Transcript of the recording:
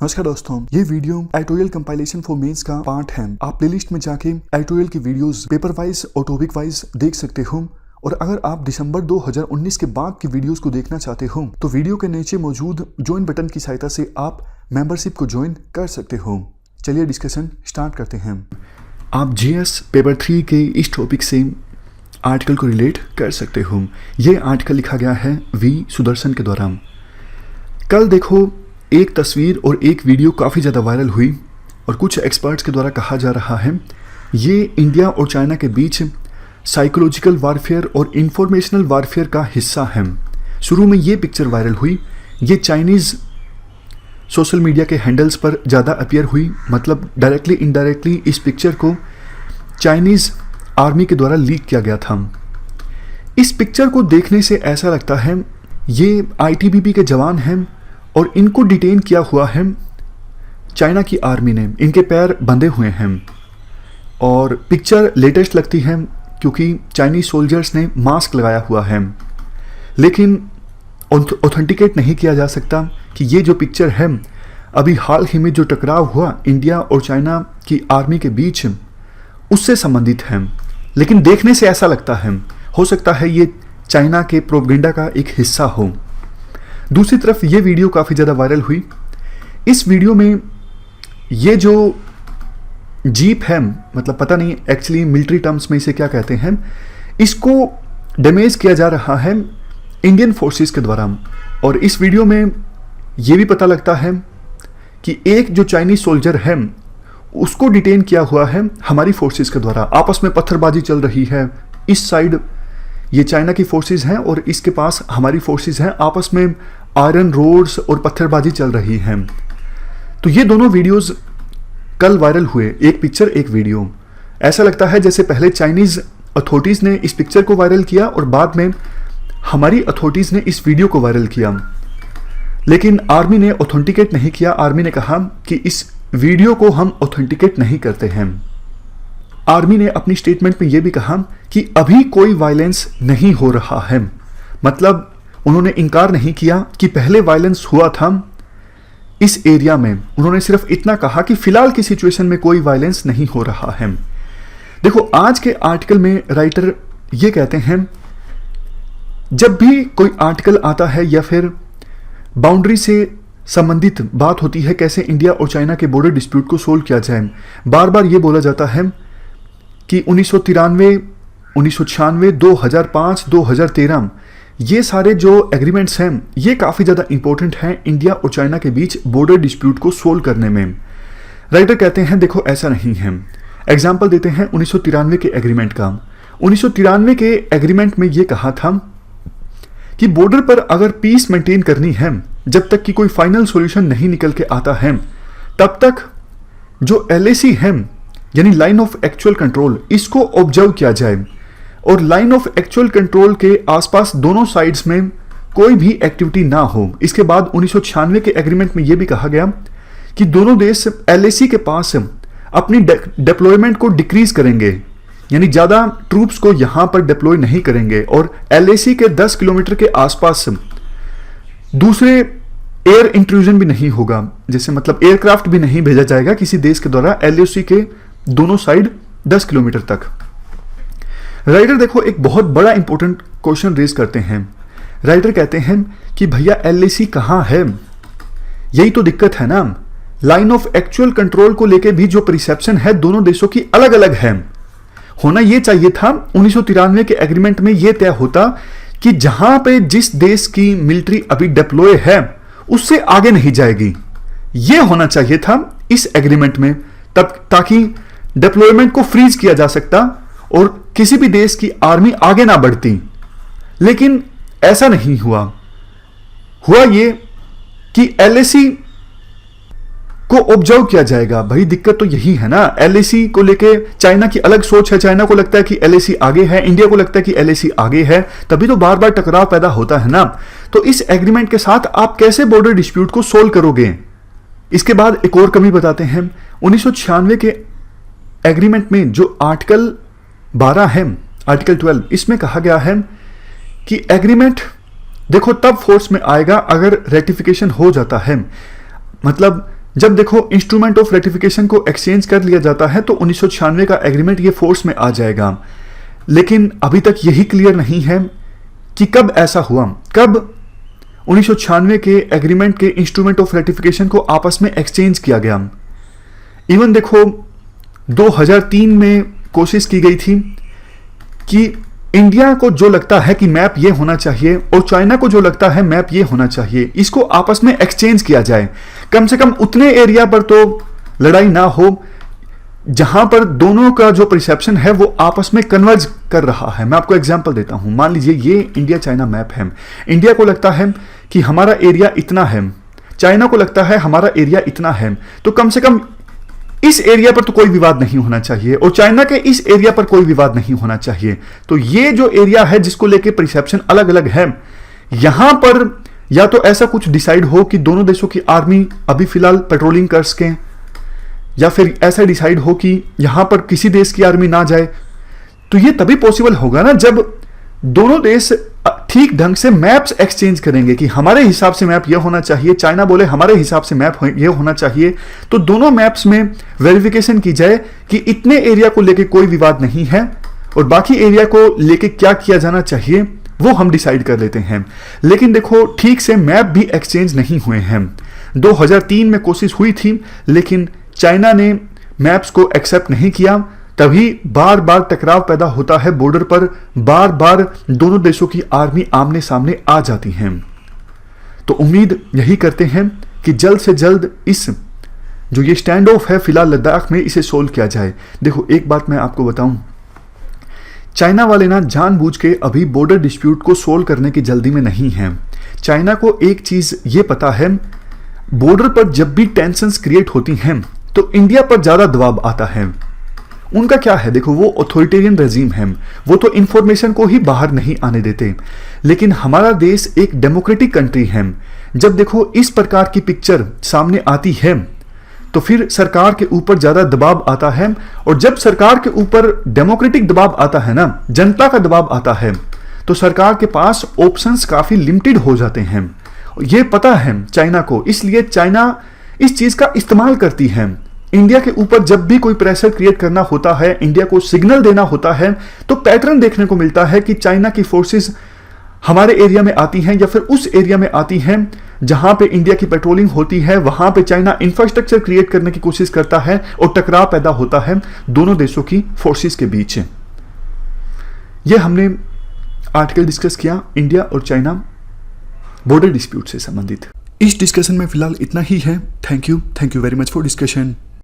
नमस्कार दोस्तों, ये video editorial compilation for mains का पार्ट है। आप प्लेलिस्ट में जाके एडिटोरियल की वीडियोस पेपर वाइज और टॉपिक वाइज देख सकते हो। और अगर आप दिसंबर 2019 के बाद की वीडियोस को देखना चाहते हो तो वीडियो के नीचे मौजूद ज्वाइन बटन की सहायता से आप मेंबरशिप को ज्वाइन कर सकते हो। चलिए डिस्कशन स्टार्ट करते हैं। आप जीएस पेपर 3 के इस टॉपिक से आर्टिकल को रिलेट कर सकते हो। ये आर्टिकल लिखा गया है वी सुदर्शन के द्वारा। कल देखो, एक तस्वीर और एक वीडियो काफ़ी ज़्यादा वायरल हुई और कुछ एक्सपर्ट्स के द्वारा कहा जा रहा है ये इंडिया और चाइना के बीच साइकोलॉजिकल वारफेयर और इंफॉर्मेशनल वारफेयर का हिस्सा है। शुरू में ये पिक्चर वायरल हुई, ये चाइनीज़ सोशल मीडिया के हैंडल्स पर ज़्यादा अपीयर हुई। मतलब डायरेक्टली इनडायरेक्टली इस पिक्चर को चाइनीज़ आर्मी के द्वारा लीक किया गया था। इस पिक्चर को देखने से ऐसा लगता है ये आईटीबीपी के जवान हैं और इनको डिटेन किया हुआ है चाइना की आर्मी ने। इनके पैर बंधे हुए हैं और पिक्चर लेटेस्ट लगती है क्योंकि चाइनीज सोल्जर्स ने मास्क लगाया हुआ है। लेकिन ऑथेंटिकेट नहीं किया जा सकता कि ये जो पिक्चर है अभी हाल ही में जो टकराव हुआ इंडिया और चाइना की आर्मी के बीच उससे संबंधित है। लेकिन देखने से ऐसा लगता है, हो सकता है ये चाइना के प्रोपेगेंडा का एक हिस्सा हो। दूसरी तरफ ये वीडियो काफ़ी ज़्यादा वायरल हुई। इस वीडियो में ये जो जीप है, मतलब पता नहीं एक्चुअली मिलिट्री टर्म्स में इसे क्या कहते हैं, इसको डैमेज किया जा रहा है इंडियन फोर्सेस के द्वारा। और इस वीडियो में ये भी पता लगता है कि एक जो चाइनीज सोल्जर है उसको डिटेन किया हुआ है हमारी फोर्सेस के द्वारा। आपस में पत्थरबाजी चल रही है। इस साइड ये चाइना की फोर्सेस हैं और इसके पास हमारी फोर्सेस हैं। आपस में आयरन रोड्स और पत्थरबाजी चल रही है। तो ये दोनों वीडियोस कल वायरल हुए, एक पिक्चर एक वीडियो। ऐसा लगता है जैसे पहले चाइनीज अथॉरिटीज ने इस पिक्चर को वायरल किया और बाद में हमारी अथॉरिटीज ने इस वीडियो को वायरल किया। लेकिन आर्मी ने ऑथेंटिकेट नहीं किया। आर्मी ने कहा कि इस वीडियो को हम ऑथेंटिकेट नहीं करते हैं। आर्मी ने अपनी स्टेटमेंट में यह भी कहा कि अभी कोई वायलेंस नहीं हो रहा है। मतलब उन्होंने इनकार नहीं किया कि पहले वायलेंस हुआ था इस एरिया में। उन्होंने सिर्फ इतना कहा कि फिलहाल की सिचुएशन में कोई वायलेंस नहीं हो रहा है। देखो, आज के आर्टिकल में राइटर ये कहते हैं जब भी कोई आर्टिकल आता है या फिर बाउंड्री से संबंधित बात होती है कैसे इंडिया और चाइना के बॉर्डर डिस्प्यूट को सोल्व किया जाए, बार बार ये बोला जाता है कि 1993, 1996, 2005, 2013 ये सारे जो एग्रीमेंट्स हैं ये काफ़ी ज़्यादा इंपॉर्टेंट हैं इंडिया और चाइना के बीच बॉर्डर डिस्प्यूट को सोल्व करने में। राइटर कहते हैं देखो ऐसा नहीं है। एग्जाम्पल देते हैं 1993 के एग्रीमेंट का। 1993 के एग्रीमेंट में ये कहा था कि बॉर्डर पर अगर पीस मेंटेन करनी है, जब तक कि कोई फाइनल सॉल्यूशन नहीं निकल के आता है, तब तक जो LAC है यानी लाइन ऑफ एक्चुअल कंट्रोल, इसको ऑब्जर्व किया जाए और लाइन ऑफ एक्चुअल कंट्रोल के आसपास दोनों साइड्स में कोई भी एक्टिविटी ना हो। इसके बाद 1996 के एग्रीमेंट में यह भी कहा गया कि दोनों देश LAC के पास अपनी डिप्लॉयमेंट को डिक्रीज करेंगे, यानी ज़्यादा ट्रूप्स को यहां पर डिप्लॉय नहीं करेंगे और LAC के 10 किलोमीटर के आसपास दूसरे एयर इंट्रूजन भी नहीं होगा। जैसे मतलब एयरक्राफ्ट भी नहीं भेजा जाएगा किसी देश के द्वारा LAC के दोनों साइड 10 किलोमीटर तक। राइटर देखो एक बहुत बड़ा इंपॉर्टेंट क्वेश्चन रेज करते हैं। राइटर कहते हैं कि भैया LAC कहाँ है? यही तो दिक्कत है ना। लाइन ऑफ एक्चुअल कंट्रोल को लेके भी जो परसेप्शन है दोनों देशों की अलग अलग है। होना यह चाहिए था 1993 के एग्रीमेंट में यह तय होता कि जहां पे जिस देश की मिलिट्री अभी डिप्लॉय है उससे आगे नहीं जाएगी। यह होना चाहिए था इस एग्रीमेंट में, तब ताकि डिप्लॉयमेंट को फ्रीज किया जा सकता और किसी भी देश की आर्मी आगे ना बढ़ती। लेकिन ऐसा नहीं हुआ। हुआ ये कि LAC को ऑब्जर्व किया जाएगा। भाई दिक्कत तो यही है ना। LAC को लेके चाइना की अलग सोच है। चाइना को लगता है कि LAC आगे है, इंडिया को लगता है कि LAC आगे है, तभी तो बार बार टकराव पैदा होता है ना। तो इस एग्रीमेंट के साथ आप कैसे बॉर्डर डिस्प्यूट को सोल्व करोगे? इसके बाद एक और कमी बताते हैं। 1996 के एग्रीमेंट में जो आर्टिकल 12 है, आर्टिकल 12, इसमें कहा गया है कि एग्रीमेंट देखो तब फोर्स में आएगा अगर रेटिफिकेशन हो जाता है। मतलब जब देखो इंस्ट्रूमेंट ऑफ रेटिफिकेशन को एक्सचेंज कर लिया जाता है तो 1996 का एग्रीमेंट ये फोर्स में आ जाएगा। लेकिन अभी तक यही क्लियर नहीं है कि कब ऐसा हुआ, कब 1996 के एग्रीमेंट के इंस्ट्रूमेंट ऑफ रेटिफिकेशन को आपस में एक्सचेंज किया गया। इवन देखो 2003 में कोशिश की गई थी कि इंडिया को जो लगता है कि मैप ये होना चाहिए और चाइना को जो लगता है मैप ये होना चाहिए, इसको आपस में एक्सचेंज किया जाए। कम से कम उतने एरिया पर तो लड़ाई ना हो जहां पर दोनों का जो परसेप्शन है वो आपस में कन्वर्ज कर रहा है। मैं आपको एग्जांपल देता हूं, मान लीजिए ये इंडिया चाइना मैप है। इंडिया को लगता है कि हमारा एरिया इतना है, चाइना को लगता है हमारा एरिया इतना है, तो कम से कम इस एरिया पर तो कोई विवाद नहीं होना चाहिए और चाइना के इस एरिया पर कोई विवाद नहीं होना चाहिए। तो ये जो एरिया है जिसको लेके परसेप्शन अलग अलग है, यहां पर या तो ऐसा कुछ डिसाइड हो कि दोनों देशों की आर्मी अभी फिलहाल पेट्रोलिंग कर सके, या फिर ऐसा डिसाइड हो कि यहां पर किसी देश की आर्मी ना जाए। तो ये तभी पॉसिबल होगा ना जब दोनों देश ठीक ढंग से मैप्स एक्सचेंज करेंगे कि हमारे हिसाब से मैप यह होना चाहिए, चाइना बोले हमारे हिसाब से मैप यह होना चाहिए। तो दोनों मैप्स में वेरिफिकेशन की जाए कि इतने एरिया को लेके कोई विवाद नहीं है और बाकी एरिया को लेके क्या किया जाना चाहिए वो हम डिसाइड कर लेते हैं। लेकिन देखो ठीक से मैप भी एक्सचेंज नहीं हुए हैं। 2003 में कोशिश हुई थी लेकिन चाइना ने मैप्स को एक्सेप्ट नहीं किया, तभी बार बार टकराव पैदा होता है बॉर्डर पर, बार बार दोनों देशों की आर्मी आमने सामने आ जाती हैं। तो उम्मीद यही करते हैं कि जल्द से जल्द इस जो ये स्टैंड ऑफ है फिलहाल लद्दाख में, इसे सोल्व किया जाए। देखो एक बात मैं आपको बताऊं, चाइना वाले ना जानबूझ के अभी बॉर्डर डिस्प्यूट को सोल्व करने की जल्दी में नहीं है। चाइना को एक चीज ये पता है, बॉर्डर पर जब भी टेंशंस क्रिएट होती हैं तो इंडिया पर ज्यादा दबाव आता है। उनका क्या है, देखो वो ऑथोरिटेरियन रेजिम है, वो तो इंफॉर्मेशन को ही बाहर नहीं आने देते। लेकिन हमारा देश एक डेमोक्रेटिक कंट्री है। जब देखो इस प्रकार की पिक्चर सामने आती है तो फिर सरकार के ऊपर ज्यादा दबाव आता है, और जब सरकार के ऊपर डेमोक्रेटिक दबाव आता है ना, जनता का दबाव आता है, तो सरकार के पास ऑप्शंस काफी लिमिटेड हो जाते हैं। ये पता है चाइना को, इसलिए चाइना इस चीज का इस्तेमाल करती है। इंडिया के ऊपर जब भी कोई प्रेशर क्रिएट करना होता है, इंडिया को सिग्नल देना होता है, तो पैटर्न देखने को मिलता है कि चाइना की फोर्सेस हमारे एरिया में आती हैं या फिर उस एरिया में आती हैं जहां पे इंडिया की पेट्रोलिंग होती है, वहां पे चाइना इंफ्रास्ट्रक्चर क्रिएट करने की कोशिश करता है और टकराव पैदा होता है दोनों देशों की फोर्सेस के बीच। यह हमने आर्टिकल डिस्कस किया इंडिया और चाइना बॉर्डर डिस्प्यूट से संबंधित। इस डिस्कशन में फिलहाल इतना ही है। Thank you very much for discussion.